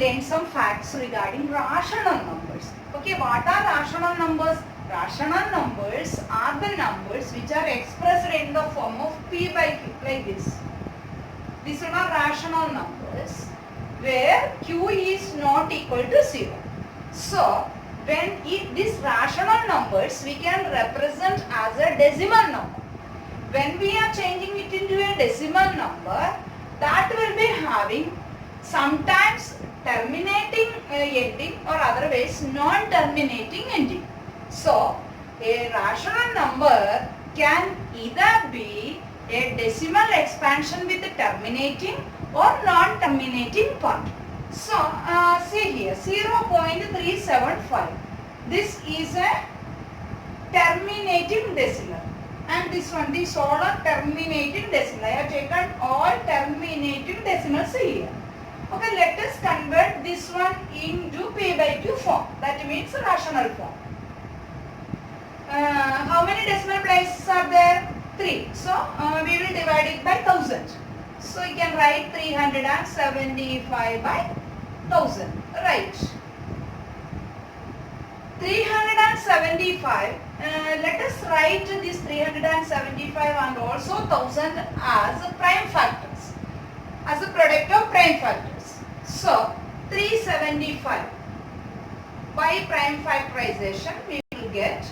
learn some facts regarding rational numbers. Okay, what are rational numbers? Rational numbers are the numbers which are expressed in the form of p by q, like this. These are rational numbers where q is not equal to 0. So, when these rational numbers we can represent as a decimal number. When we are changing it into a decimal number, that will be having sometimes terminating ending or otherwise non-terminating ending. So, a rational number can either be a decimal expansion with a terminating or non-terminating part. So, see here 0.375. This is a terminating decimal. And this one, these all are terminating decimal. I have taken all terminating decimals here. Okay, let us convert this one into p by q form. That means rational form. How many decimal places are there? 3. So, we will divide it by 1000. So, you can write 375 by 1000. Right. 375. Let us write this 375 and also 1000 as prime factors, as a product of prime factors. So 375 by prime factorization we will get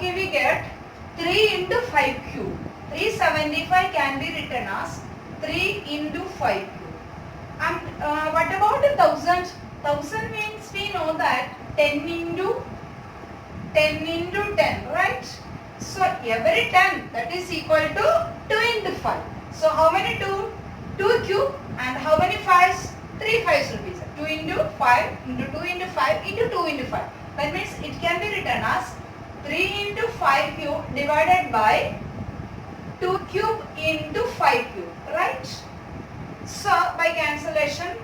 we get 3 into 5 cube. 375 can be written as 3 into 5 cube. And what about 1000? 1000 means we know that 10 into 10, right? So every 10 that is equal to 2 into 5. So how many 2? 2 cube, and how many 5s? 3 5s will be 2 into 5 into 2 into 5 into 2 into 5. That means it can be written as 3 into 5 cube divided by 2 cube into 5 cube, right? So, by cancellation,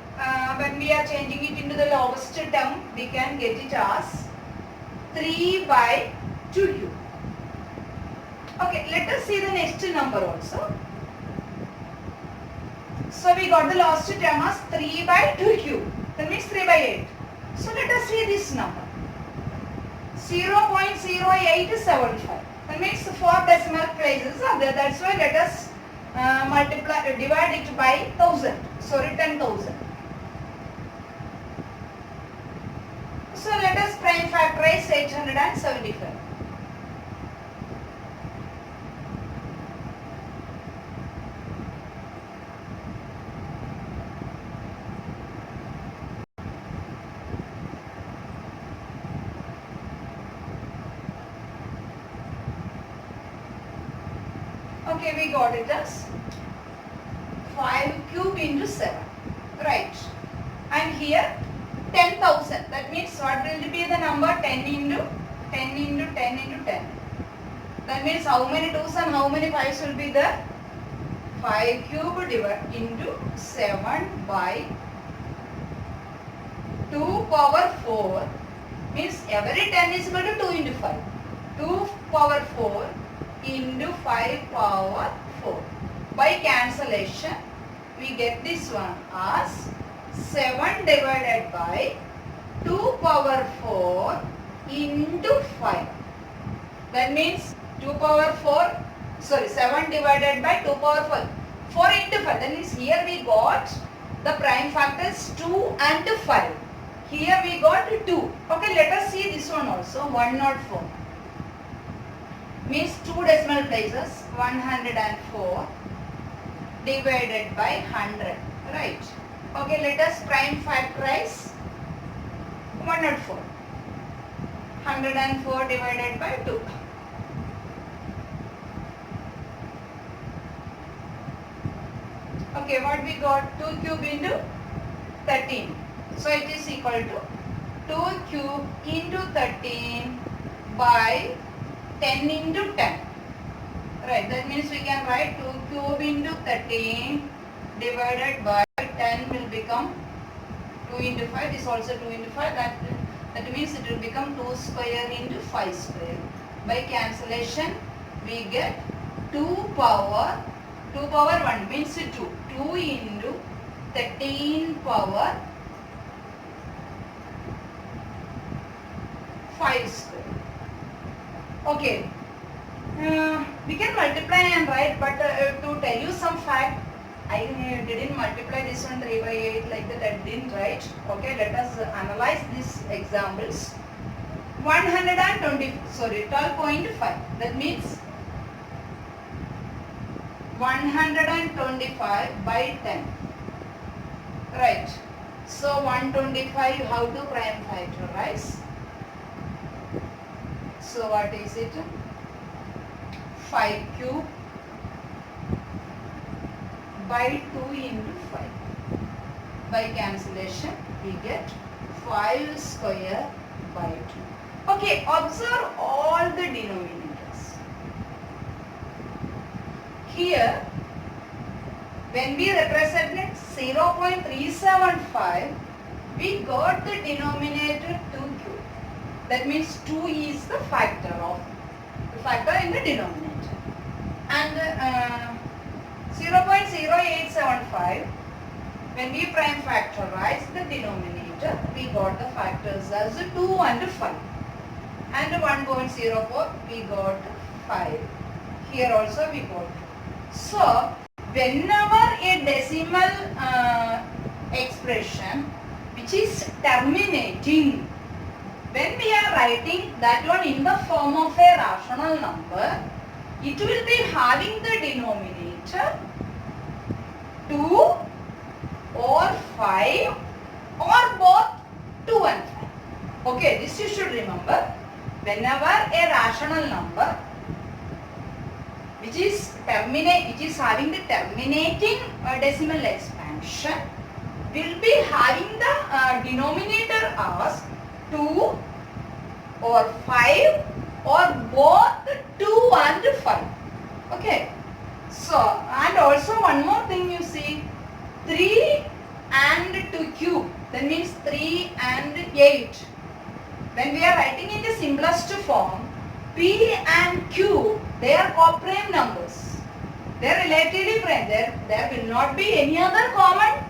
when we are changing it into the lowest term, we can get it as 3 by 2 cube. Okay, let us see the next number also. So, we got the last term as 3 by 2 cube. That means 3 by 8. So, let us see this number. 0.0875. That means 4 decimal places are there. That's why let us divide it by 1000. So written 1000. So let us prime factorize 875. Okay, we got it as 5 cube into 7, right? And here 10,000. That means what will be the number? 10 into 10 into 10 into 10. That means how many 2s and how many 5s will be there? 5 cube divided into 7 by 2 power 4. Means every 10 is equal to 2 into 5. 2 power 4 into 5 power 4. By cancellation, we get this one as 7 divided by 2 power 4 into 5. That means 2 power 4, 7 divided by 2 power 4. 4 into 5. That means here we got the prime factors 2 and 5. Here we got 2. Okay, let us see this one also. 104. Means 2 decimal places, 104 divided by 100, right? Okay, let us prime factorize 104. 104 divided by 2. Okay, what we got? 2 cube into 13. So it is equal to 2 cube into 13 by 10 into 10. Right, that means we can write 2 cube into 13 divided by 10 will become 2 into 5. This also 2 into 5. That means it will become 2 square into 5 square. By cancellation, we get 2 power 1 means 2. 2 into 13 power 5 square. Okay. We can multiply and write, but to tell you some fact, I didn't multiply this one 3 by 8 like that. I didn't write. Okay, let us analyze these examples. 12.5. That means 125 by 10. Right. So 125, how to prime factorize? So what is it? 5 cube by 2 into 5. By cancellation, we get 5 square by 2. Okay, observe all the denominators. Here, when we represented 0.375, we got the denominator 2 cube. That means 2 is the factor in the denominator. And 0.0875, when we prime factorize the denominator, we got the factors as 2 and 5. And 1.04, we got 5. Here also we got 2. So, whenever a decimal expression which is terminating, when we are writing that one in the form of a rational number, it will be having the denominator 2 or 5 or both 2 and 5. Okay, this you should remember. Whenever a rational number which is having the terminating decimal expansion will be having the denominator as 2 or 5 or both 2 and 5. Okay. So, and also one more thing you see, 3 and 2 cube, that means 3 and 8. When we are writing in the simplest form, P and Q, they are co-prime numbers. They are relatively prime. There will not be any other common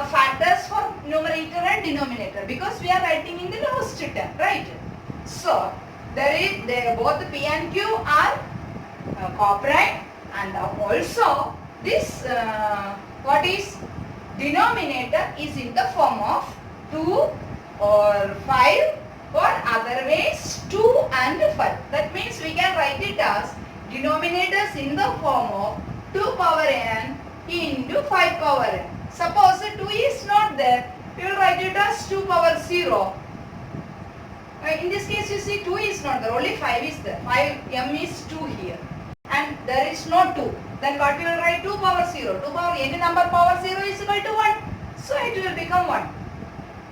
factors for numerator and denominator because we are writing in the lowest term, right? So, both P and Q are co-prime, and also this denominator is in the form of 2 or 5 or otherwise 2 and 5. That means we can write it as denominators in the form of 2 power n into 5 power n. Suppose 2 is not there, we will write it as 2 power 0. In this case you see 2 is not there, only 5 is there. 5m is 2 here and there is no 2. Then what we will write? 2 power 0. 2 power, any number power 0 is equal to 1. So it will become 1.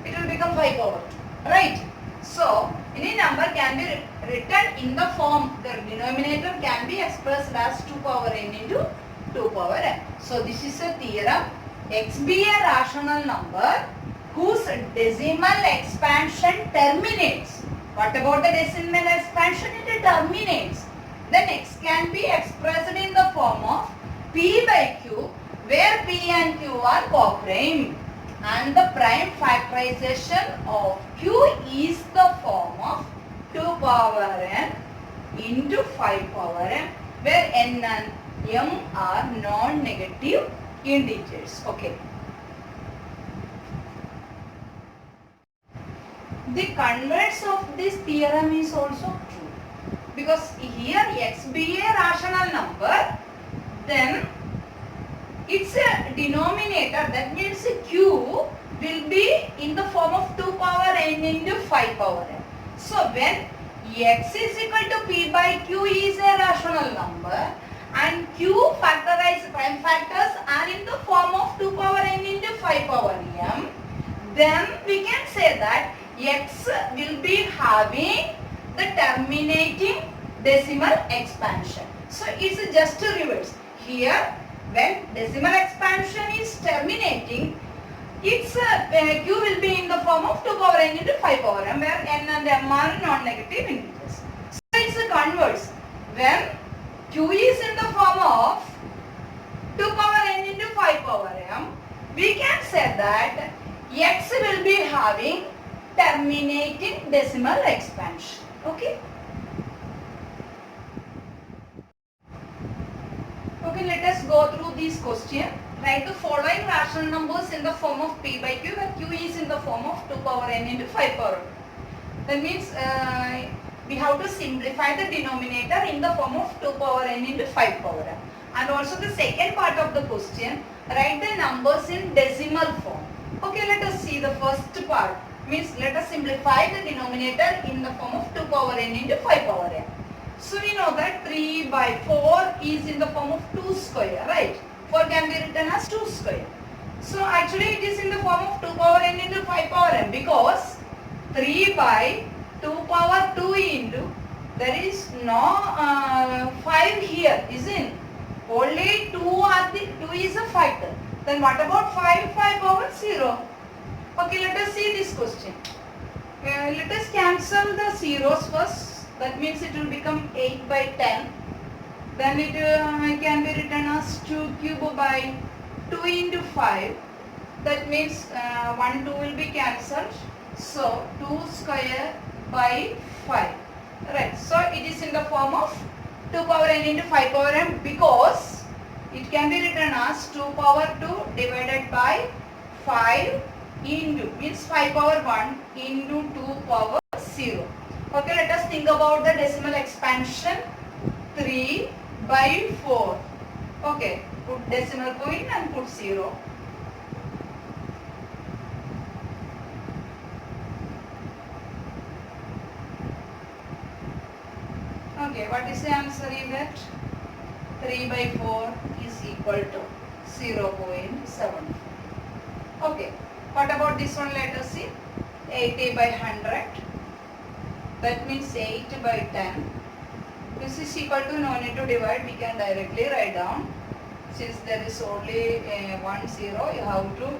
It will become 5 power 2. Right? So any number can be written in the form, the denominator can be expressed as 2 power n into 2 power n. So this is a theorem. X be a rational number whose decimal expansion terminates. What about the decimal expansion? It terminates. Then x can be expressed in the form of p by q, where p and q are co-prime, and the prime factorization of q is the form of 2 power n into 5 power n, where n and m are non-negative integers. Okay. The converse of this theorem is also true, because here x be a rational number, then its a denominator, that means q will be in the form of 2 power n into 5 power n. So when x is equal to p by q is a rational number and q factorized prime factors are in the form of 2 power n into 5 power m, then we can say that x will be having the terminating decimal expansion. So it's just a reverse. Here when decimal expansion is terminating, its q will be in the form of 2 power n into 5 power m, where n and m are non-negative integers. So it's a converse. When q is in the form of 2 power n into 5 power m, we can say that x will be having terminating decimal expansion. Okay. Okay, let us go through this question. Write the following rational numbers in the form of p by q, where q is in the form of 2 power n into 5 power m. That means we have to simplify the denominator in the form of 2 power n into 5 power m. And also the second part of the question, write the numbers in decimal form. Okay, let us see the first part. Means let us simplify the denominator in the form of 2 power n into 5 power m. So we know that 3 by 4 is in the form of 2 square, right? 4 can be written as 2 square. So actually it is in the form of 2 power n into 5 power m, because 3 by 2 power 2 into, there is no 5 here, isn't? Only 2 is a factor. Then what about 5 power 0? Okay, let us see this question. Let us cancel the zeros first. That means it will become 8 by 10. Then it can be written as 2 cube by 2 into 5. That means 1 2 will be cancelled. So 2 square by 5. Right. So it is in the form of 2 power n into 5 power m, because it can be written as 2 power 2 divided by 5 into, means 5 power 1 into 2 power 0. Okay, let us think about the decimal expansion. 3 by 4. Okay, put decimal point and put 0. Okay, what is the answer you get? 3 by 4 is equal to 0.7. Okay, what about this one? Let us see. 80 by 100. That means 8 by 10. This is equal to, no need to divide, we can directly write down. Since there is only 1 0, you have to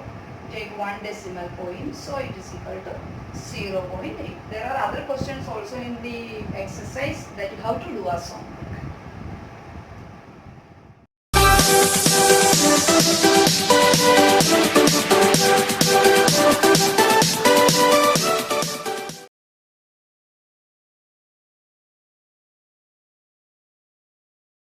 take 1 decimal point. So it is equal to 0.8. There are other questions also in the exercise that you have to do as homework.